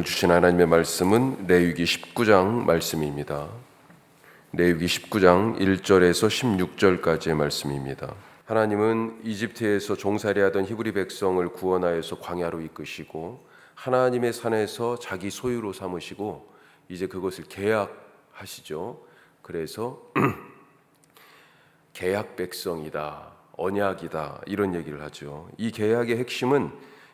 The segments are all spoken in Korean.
오늘 주신 하나님의 말씀은 레위기 19장 말씀입니다. 레위기 19장 1절에서 16절까지의 말씀입니다. 하나님은 이집트에서 종살이하던 히브리 백성을 구원하여서 광야로 이끄시고 하나님의 산에서 자기 소유로 삼으시고 이제 그것을 계약하시죠. 그래서 계약 백성이다, 언약이다 이런 얘기를 하죠. 이 계약의 핵심은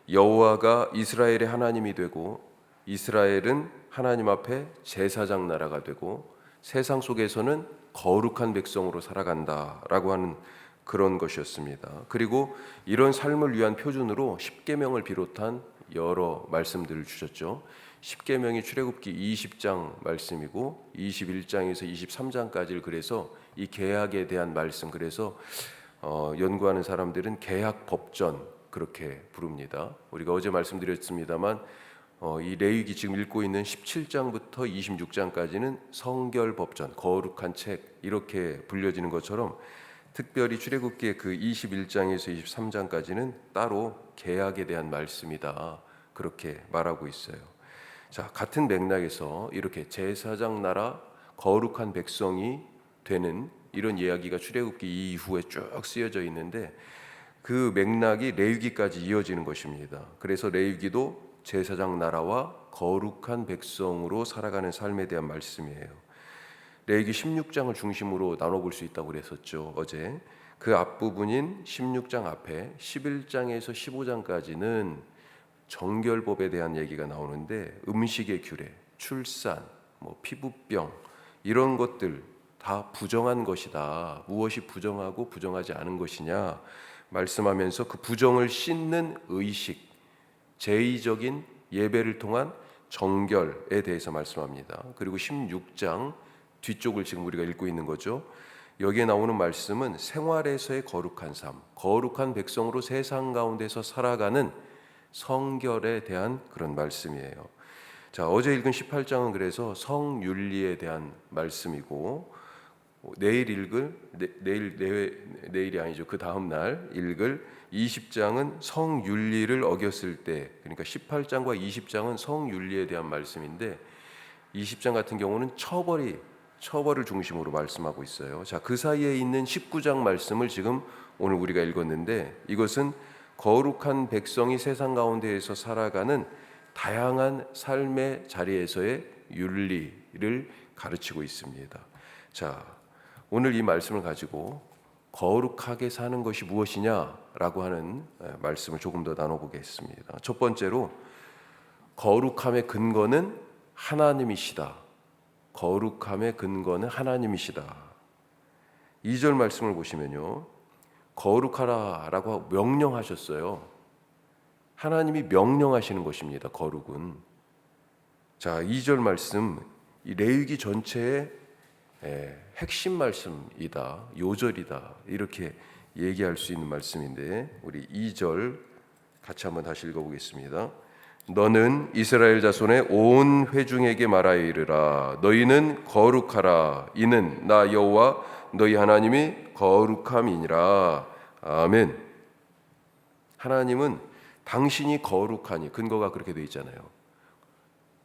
여호와가 이스라엘의 하나님이 되고 이스라엘은 하나님 앞에 제사장 나라가 되고 세상 속에서는 거룩한 백성으로 살아간다라고 하는 그런 것이었습니다. 그리고 이런 삶을 위한 표준으로 십계명을 비롯한 여러 말씀들을 주셨죠. 십계명이 출애굽기 20장 말씀이고 21장에서 23장까지를 그래서 이 계약에 대한 말씀, 그래서 연구하는 사람들은 계약 법전 그렇게 부릅니다. 우리가 어제 말씀드렸습니다만 이 레위기 지금 읽고 있는 17장부터 26장까지는 성결 법전, 거룩한 책 이렇게 불려지는 것처럼 특별히 출애굽기의 그 21장에서 23장까지는 따로 계약에 대한 말씀이다 그렇게 말하고 있어요. 자, 같은 맥락에서 이렇게 제사장 나라 거룩한 백성이 되는 이런 이야기가 출애굽기 이후에 쭉 쓰여져 있는데 그 맥락이 레위기까지 이어지는 것입니다. 그래서 레위기도 제사장 나라와 거룩한 백성으로 살아가는 삶에 대한 말씀이에요. 레위기 16장을 중심으로 나눠볼 수 있다고 그랬었죠. 어제 그 앞부분인 16장 앞에 11장에서 15장까지는 정결법에 대한 얘기가 나오는데 음식의 규례, 출산, 피부병 이런 것들 다 부정한 것이다. 무엇이 부정하고 부정하지 않은 것이냐 말씀하면서 그 부정을 씻는 의식, 제의적인 예배를 통한 정결에 대해서 말씀합니다. 그리고 16장 뒤쪽을 지금 우리가 읽고 있는 거죠. 여기에 나오는 말씀은 생활에서의 거룩한 삶, 거룩한 백성으로 세상 가운데서 살아가는 성결에 대한 그런 말씀이에요. 자, 어제 읽은 18장은 그래서 성윤리에 대한 말씀이고 내일이 아니죠. 그 다음 날 읽을 20장은 성윤리를 어겼을 때, 그러니까 18장과 20장은 성윤리에 대한 말씀인데 20장 같은 경우는 처벌을 중심으로 말씀하고 있어요. 자, 그 사이에 있는 19장 말씀을 지금 오늘 우리가 읽었는데 이것은 거룩한 백성이 세상 가운데에서 살아가는 다양한 삶의 자리에서의 윤리를 가르치고 있습니다. 자, 오늘 이 말씀을 가지고 거룩하게 사는 것이 무엇이냐라고 하는 말씀을 조금 더 나눠보겠습니다. 첫 번째로 거룩함의 근거는 하나님이시다. 거룩함의 근거는 하나님이시다. 2절 말씀을 보시면요, 거룩하라라고 명령하셨어요. 하나님이 명령하시는 것입니다. 거룩은. 자, 2절 말씀 이 레위기 전체의 핵심 말씀이다, 요절이다 이렇게 얘기할 수 있는 말씀인데 우리 2절 같이 한번 다시 읽어보겠습니다. 너는 이스라엘 자손의 온 회중에게 말하여 이르라. 너희는 거룩하라. 이는 나 여호와 너희 하나님이 거룩함이니라. 아멘. 하나님은 당신이 거룩하니, 근거가 그렇게 되어 있잖아요.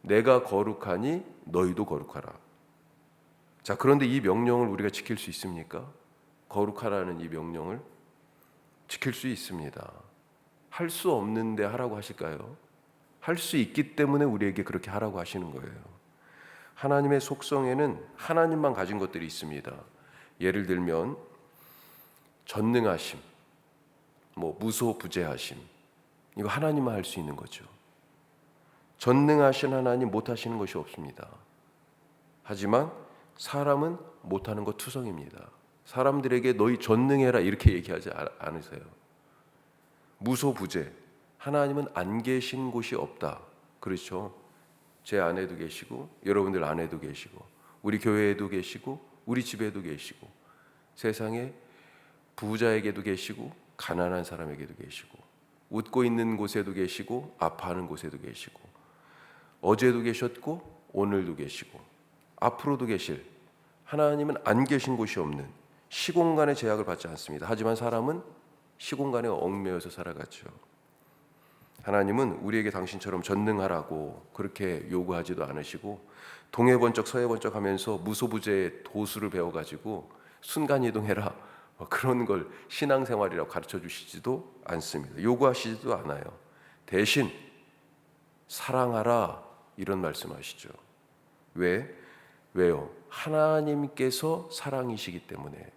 내가 거룩하니 너희도 거룩하라. 자, 그런데 이 명령을 우리가 지킬 수 있습니까? 거룩하라는 이 명령을 지킬 수 있습니다. 할 수 없는데 하라고 하실까요? 할 수 있기 때문에 우리에게 그렇게 하라고 하시는 거예요. 하나님의 속성에는 하나님만 가진 것들이 있습니다. 예를 들면 전능하심, 무소부재하심, 이거 하나님만 할 수 있는 거죠. 전능하신 하나님 못하시는 것이 없습니다. 하지만 사람은 못하는 것 투성입니다. 사람들에게 너희 전능해라 이렇게 얘기하지 않으세요. 무소부재, 하나님은 안 계신 곳이 없다. 그렇죠? 제 안에도 계시고 여러분들 안에도 계시고 우리 교회에도 계시고 우리 집에도 계시고 세상에 부자에게도 계시고 가난한 사람에게도 계시고 웃고 있는 곳에도 계시고 아파하는 곳에도 계시고 어제도 계셨고 오늘도 계시고 앞으로도 계실 하나님은 안 계신 곳이 없는, 시공간의 제약을 받지 않습니다. 하지만 사람은 시공간에 얽매여서 살아가죠. 하나님은 우리에게 당신처럼 전능하라고 그렇게 요구하지도 않으시고 동해 번쩍 서해 번쩍 하면서 무소부재의 도수를 배워가지고 순간이동해라 그런 걸 신앙생활이라고 가르쳐 주시지도 않습니다. 요구하시지도 않아요. 대신 사랑하라 이런 말씀하시죠. 왜요? 하나님께서 사랑이시기 때문에,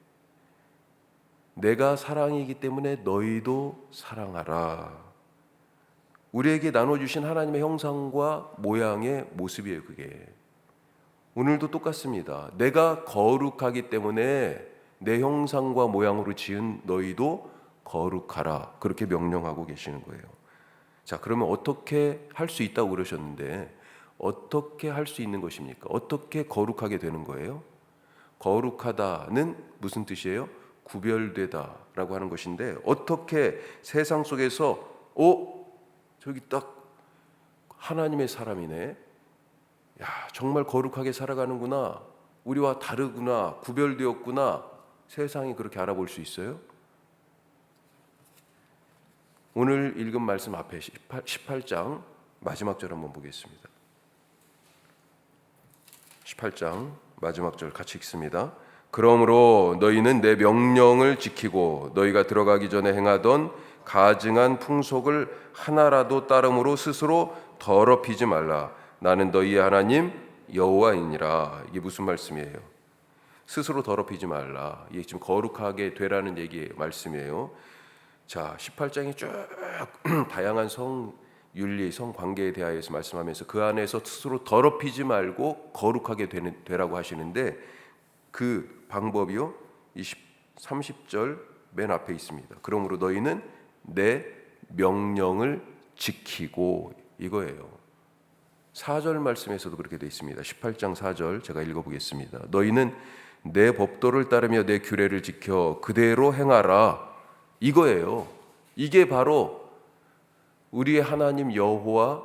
내가 사랑이기 때문에 너희도 사랑하라. 우리에게 나눠주신 하나님의 형상과 모양의 모습이에요. 그게 오늘도 똑같습니다. 내가 거룩하기 때문에 내 형상과 모양으로 지은 너희도 거룩하라, 그렇게 명령하고 계시는 거예요. 자, 그러면 어떻게 할 수 있다고 그러셨는데 어떻게 할 수 있는 것입니까? 어떻게 거룩하게 되는 거예요? 거룩하다는 무슨 뜻이에요? 구별되다라고 하는 것인데, 어떻게 세상 속에서 저기 딱 하나님의 사람이네, 야 정말 거룩하게 살아가는구나, 우리와 다르구나, 구별되었구나, 세상이 그렇게 알아볼 수 있어요? 오늘 읽은 말씀 앞에 18장 마지막 절 한번 보겠습니다. 18장 마지막 절 같이 읽습니다. 그러므로 너희는 내 명령을 지키고 너희가 들어가기 전에 행하던 가증한 풍속을 하나라도 따름으로 스스로 더럽히지 말라. 나는 너희의 하나님 여호와이니라. 이게 무슨 말씀이에요? 스스로 더럽히지 말라. 이게 지금 거룩하게 되라는 얘기의 말씀이에요. 자, 18장이 쭉 다양한 성윤리, 성관계에 대하여서 말씀하면서 그 안에서 스스로 더럽히지 말고 거룩하게 되라고 하시는데, 그 방법이요 30절 맨 앞에 있습니다. 그러므로 너희는 내 명령을 지키고, 이거예요. 4절 말씀에서도 그렇게 되어 있습니다. 18장 4절 제가 읽어보겠습니다. 너희는 내 법도를 따르며 내 규례를 지켜 그대로 행하라. 이거예요. 이게 바로 우리의 하나님 여호와,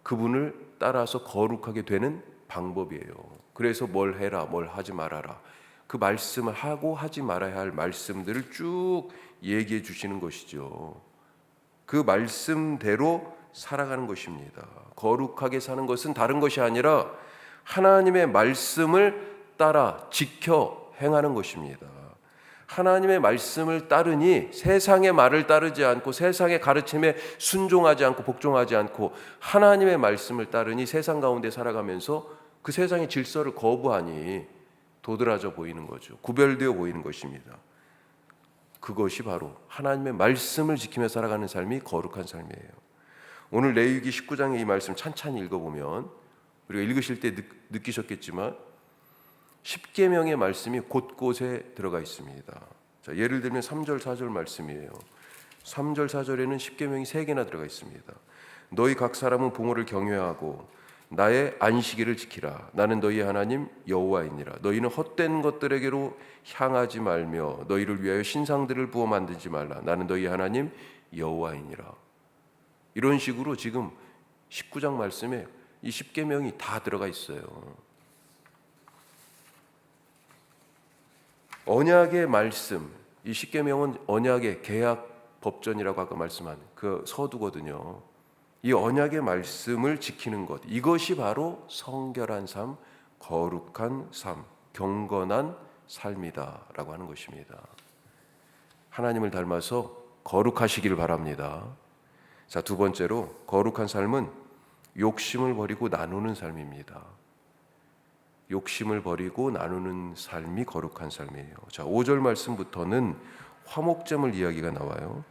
그분을 따라서 거룩하게 되는 방법이에요. 그래서 뭘 해라, 뭘 하지 말아라, 그 말씀을 하고 하지 말아야 할 말씀들을 쭉 얘기해 주시는 것이죠. 그 말씀대로 살아가는 것입니다. 거룩하게 사는 것은 다른 것이 아니라 하나님의 말씀을 따라 지켜 행하는 것입니다. 하나님의 말씀을 따르니 세상의 말을 따르지 않고 세상의 가르침에 순종하지 않고 복종하지 않고 하나님의 말씀을 따르니 세상 가운데 살아가면서 그 세상의 질서를 거부하니 도드라져 보이는 거죠. 구별되어 보이는 것입니다. 그것이 바로 하나님의 말씀을 지키며 살아가는 삶이 거룩한 삶이에요. 오늘 레위기 19장의 이 말씀 찬찬히 읽어보면 우리가 읽으실 때 느끼셨겠지만 10계명의 말씀이 곳곳에 들어가 있습니다. 자, 예를 들면 3절 4절 말씀이에요. 3절 4절에는 10계명이 3개나 들어가 있습니다. 너희 각 사람은 부모를 경외하고 나의 안식일을 지키라. 나는 너희 하나님 여호와이니라. 너희는 헛된 것들에게로 향하지 말며 너희를 위하여 신상들을 부어 만들지 말라. 나는 너희 하나님 여호와이니라. 이런 식으로 지금 19장 말씀에 이 10계명이 다 들어가 있어요. 언약의 말씀, 이 10계명은 언약의 계약 법전이라고 아까 말씀한 그 서두거든요. 이 언약의 말씀을 지키는 것, 이것이 바로 성결한 삶, 거룩한 삶, 경건한 삶이다라고 하는 것입니다. 하나님을 닮아서 거룩하시길 바랍니다. 자, 두 번째로 거룩한 삶은 욕심을 버리고 나누는 삶입니다. 욕심을 버리고 나누는 삶이 거룩한 삶이에요. 자, 5절 말씀부터는 화목제물 이야기가 나와요.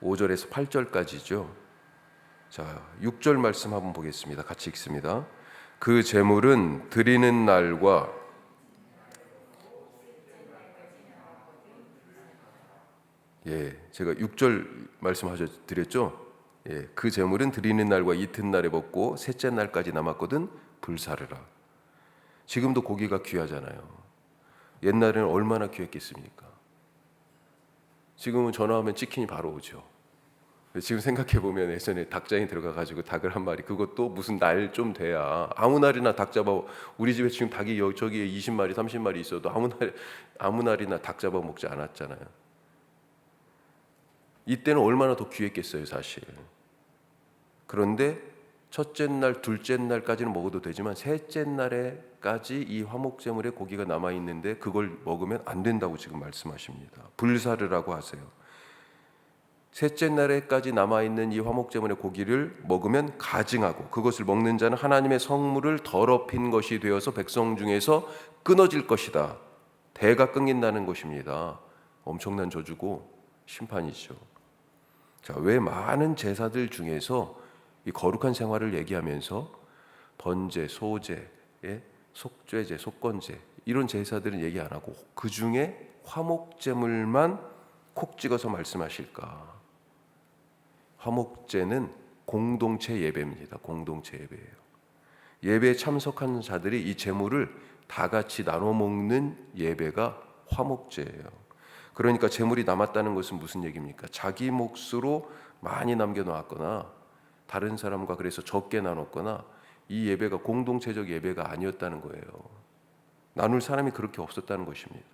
5절에서 8절까지죠. 자, 6절 말씀 한번 보겠습니다. 같이 읽습니다. 그 제물은 드리는 날과 제가 6절 말씀드렸죠. 그 제물은 드리는 날과 이튿날에 먹고 셋째 날까지 남았거든 불사르라. 지금도 고기가 귀하잖아요. 옛날에는 얼마나 귀했겠습니까? 지금은 전화하면 치킨이 바로 오죠. 지금 생각해보면 예전에 닭장에 들어가가지고 닭을 한 마리, 그것도 무슨 날 좀 돼야 아무 날이나 닭 잡아, 우리 집에 지금 닭이 저기에 20마리 30마리 있어도 아무 날이나 닭 잡아 먹지 않았잖아요. 이때는 얼마나 더 귀했겠어요, 사실. 그런데 첫째 날, 둘째 날까지는 먹어도 되지만 셋째 날에까지 이 화목제물에 고기가 남아 있는데 그걸 먹으면 안 된다고 지금 말씀하십니다. 불사르라고 하세요. 셋째 날에까지 남아있는 이 화목제물의 고기를 먹으면 가증하고 그것을 먹는 자는 하나님의 성물을 더럽힌 것이 되어서 백성 중에서 끊어질 것이다. 대가 끊긴다는 것입니다. 엄청난 저주고 심판이죠. 자, 왜 많은 제사들 중에서 이 거룩한 생활을 얘기하면서 번제, 소제, 속죄제, 속건제 이런 제사들은 얘기 안 하고 그 중에 화목제물만 콕 찍어서 말씀하실까? 화목제는 공동체 예배입니다. 공동체 예배예요. 예배에 참석하는 자들이 이 제물을 다 같이 나눠 먹는 예배가 화목제예요. 그러니까 제물이 남았다는 것은 무슨 얘기입니까? 자기 몫으로 많이 남겨놓았거나 다른 사람과 그래서 적게 나눴거나 이 예배가 공동체적 예배가 아니었다는 거예요. 나눌 사람이 그렇게 없었다는 것입니다.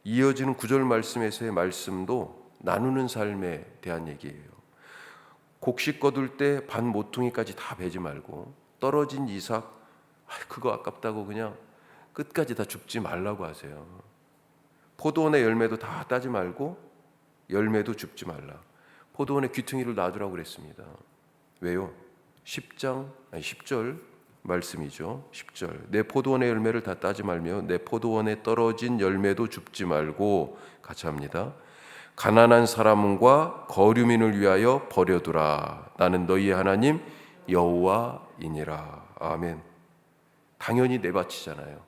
이어지는 9절 말씀에서의 말씀도 나누는 삶에 대한 얘기예요. 곡식 거둘 때 반 모퉁이까지 다 베지 말고 떨어진 이삭 그거 아깝다고 그냥 끝까지 다 줍지 말라고 하세요. 포도원의 열매도 다 따지 말고 열매도 줍지 말라. 포도원의 귀퉁이를 놔두라고 그랬습니다. 왜요? 10절 말씀이죠. 10절 내 포도원의 열매를 다 따지 말며 내 포도원에 떨어진 열매도 줍지 말고 같이 합니다. 가난한 사람과 거류민을 위하여 버려두라. 나는 너희의 하나님 여호와이니라. 아멘. 당연히 내 밭이잖아요.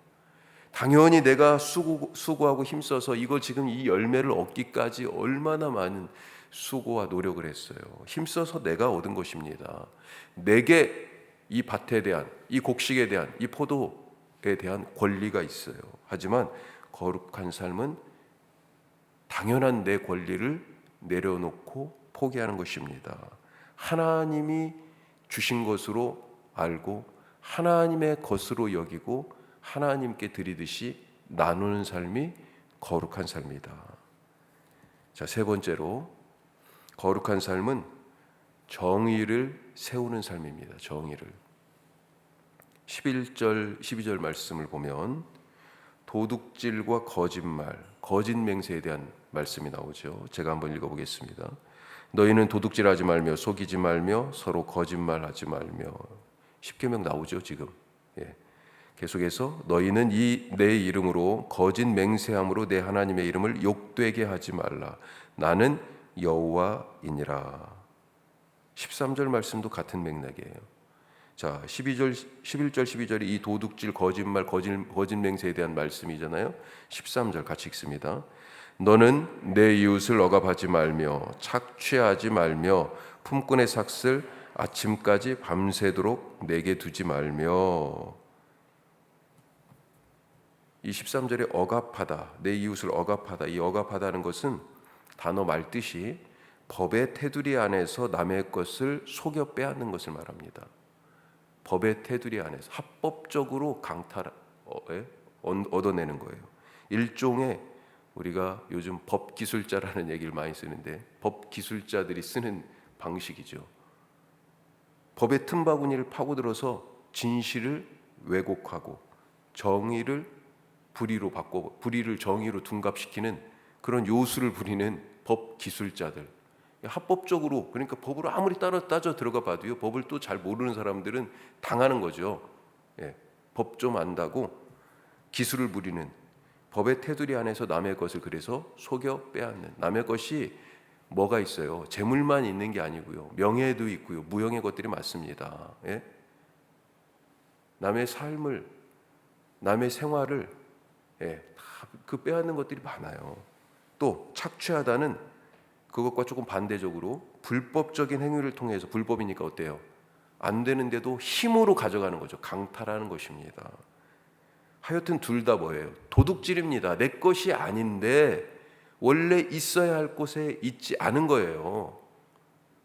당연히 내가 수고하고 힘써서 이거 지금 이 열매를 얻기까지 얼마나 많은 수고와 노력을 했어요. 힘써서 내가 얻은 것입니다. 내게 이 밭에 대한, 이 곡식에 대한, 이 포도에 대한 권리가 있어요. 하지만 거룩한 삶은 당연한 내 권리를 내려놓고 포기하는 것입니다. 하나님이 주신 것으로 알고 하나님의 것으로 여기고 하나님께 드리듯이 나누는 삶이 거룩한 삶이다. 자, 세 번째로 거룩한 삶은 정의를 세우는 삶입니다. 정의를. 11절, 12절 말씀을 보면 도둑질과 거짓말, 거짓 맹세에 대한 말씀이 나오죠. 제가 한번 읽어보겠습니다. 너희는 도둑질하지 말며 속이지 말며 서로 거짓말하지 말며. 십계명 나오죠 지금. 계속해서 너희는 내 이름으로 거짓 맹세함으로 내 하나님의 이름을 욕되게 하지 말라. 나는 여호와이니라. 13절 말씀도 같은 맥락이에요. 자, 11절, 12절이 이 도둑질, 거짓말, 거짓 맹세에 대한 말씀이잖아요. 13절 같이 읽습니다. 너는 내 이웃을 억압하지 말며 착취하지 말며 품꾼의 삭슬 아침까지 밤새도록 내게 두지 말며. 이 13절에 억압하다, 내 이웃을 억압하다, 이 억압하다는 것은 단어 말뜻이 법의 테두리 안에서 남의 것을 속여 빼앗는 것을 말합니다. 법의 테두리 안에서 합법적으로 얻어내는 거예요. 일종의 우리가 요즘 법기술자라는 얘기를 많이 쓰는데 법기술자들이 쓰는 방식이죠. 법의 틈바구니를 파고들어서 진실을 왜곡하고 정의를 불의로 바꿔 불의를 정의로 둔갑시키는 그런 요술을 부리는 법기술자들. 합법적으로 그러니까 법으로 아무리 따져 들어가 봐도요 법을 또 잘 모르는 사람들은 당하는 거죠. 법 좀 안다고 기술을 부리는 법의 테두리 안에서 남의 것을 그래서 속여 빼앗는. 남의 것이 뭐가 있어요? 재물만 있는 게 아니고요 명예도 있고요 무형의 것들이 많습니다. 남의 삶을 남의 생활을 그 빼앗는 것들이 많아요. 또 착취하다는 그것과 조금 반대적으로 불법적인 행위를 통해서 불법이니까 어때요? 안 되는데도 힘으로 가져가는 거죠. 강탈하는 것입니다. 하여튼 둘 다 뭐예요? 도둑질입니다. 내 것이 아닌데 원래 있어야 할 곳에 있지 않은 거예요.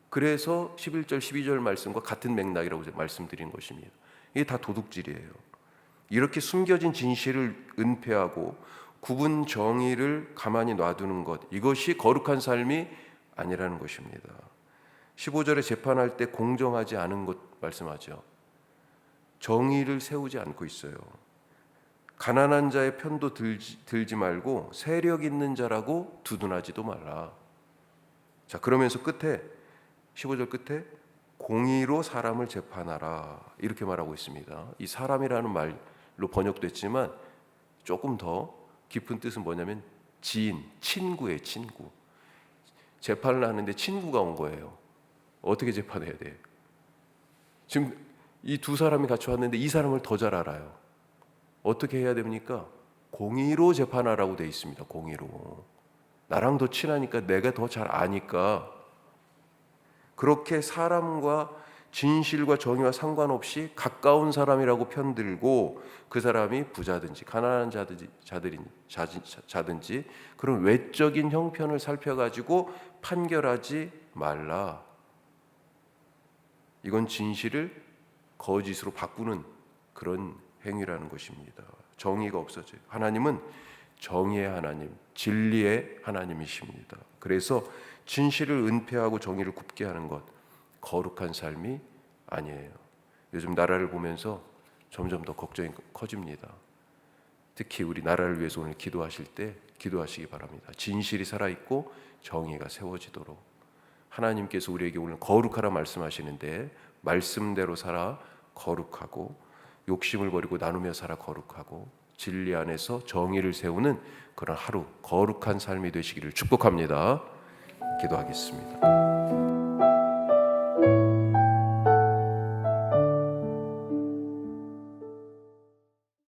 그래서 11절 12절 말씀과 같은 맥락이라고 말씀드린 것입니다. 이게 다 도둑질이에요. 이렇게 숨겨진 진실을 은폐하고 구분 정의를 가만히 놔두는 것, 이것이 거룩한 삶이 아니라는 것입니다. 15절에 재판할 때 공정하지 않은 것 말씀하죠. 정의를 세우지 않고 있어요. 가난한 자의 편도 들지 말고 세력 있는 자라고 두둔하지도 말라. 자, 그러면서 끝에 15절 끝에 공의로 사람을 재판하라 이렇게 말하고 있습니다. 이 사람이라는 말로 번역됐지만 조금 더 깊은 뜻은 뭐냐면 지인, 친구예요. 친구. 재판을 하는데 친구가 온 거예요. 어떻게 재판해야 돼요? 지금 이 두 사람이 같이 왔는데 이 사람을 더 잘 알아요. 어떻게 해야 됩니까? 공의로 재판하라고 돼 있습니다. 공의로. 나랑 더 친하니까, 내가 더 잘 아니까 그렇게 사람과 진실과 정의와 상관없이 가까운 사람이라고 편들고 그 사람이 부자든지 가난한 자든지 그런 외적인 형편을 살펴가지고 판결하지 말라. 이건 진실을 거짓으로 바꾸는 그런 행위라는 것입니다. 정의가 없어져요. 하나님은 정의의 하나님, 진리의 하나님이십니다. 그래서 진실을 은폐하고 정의를 굽게 하는 것, 거룩한 삶이 아니에요. 요즘 나라를 보면서 점점 더 걱정이 커집니다. 특히 우리 나라를 위해서 오늘 기도하실 때 기도하시기 바랍니다. 진실이 살아있고 정의가 세워지도록. 하나님께서 우리에게 오늘 거룩하라 말씀하시는데 말씀대로 살아 거룩하고, 욕심을 버리고 나누며 살아 거룩하고, 진리 안에서 정의를 세우는 그런 하루, 거룩한 삶이 되시기를 축복합니다. 기도하겠습니다.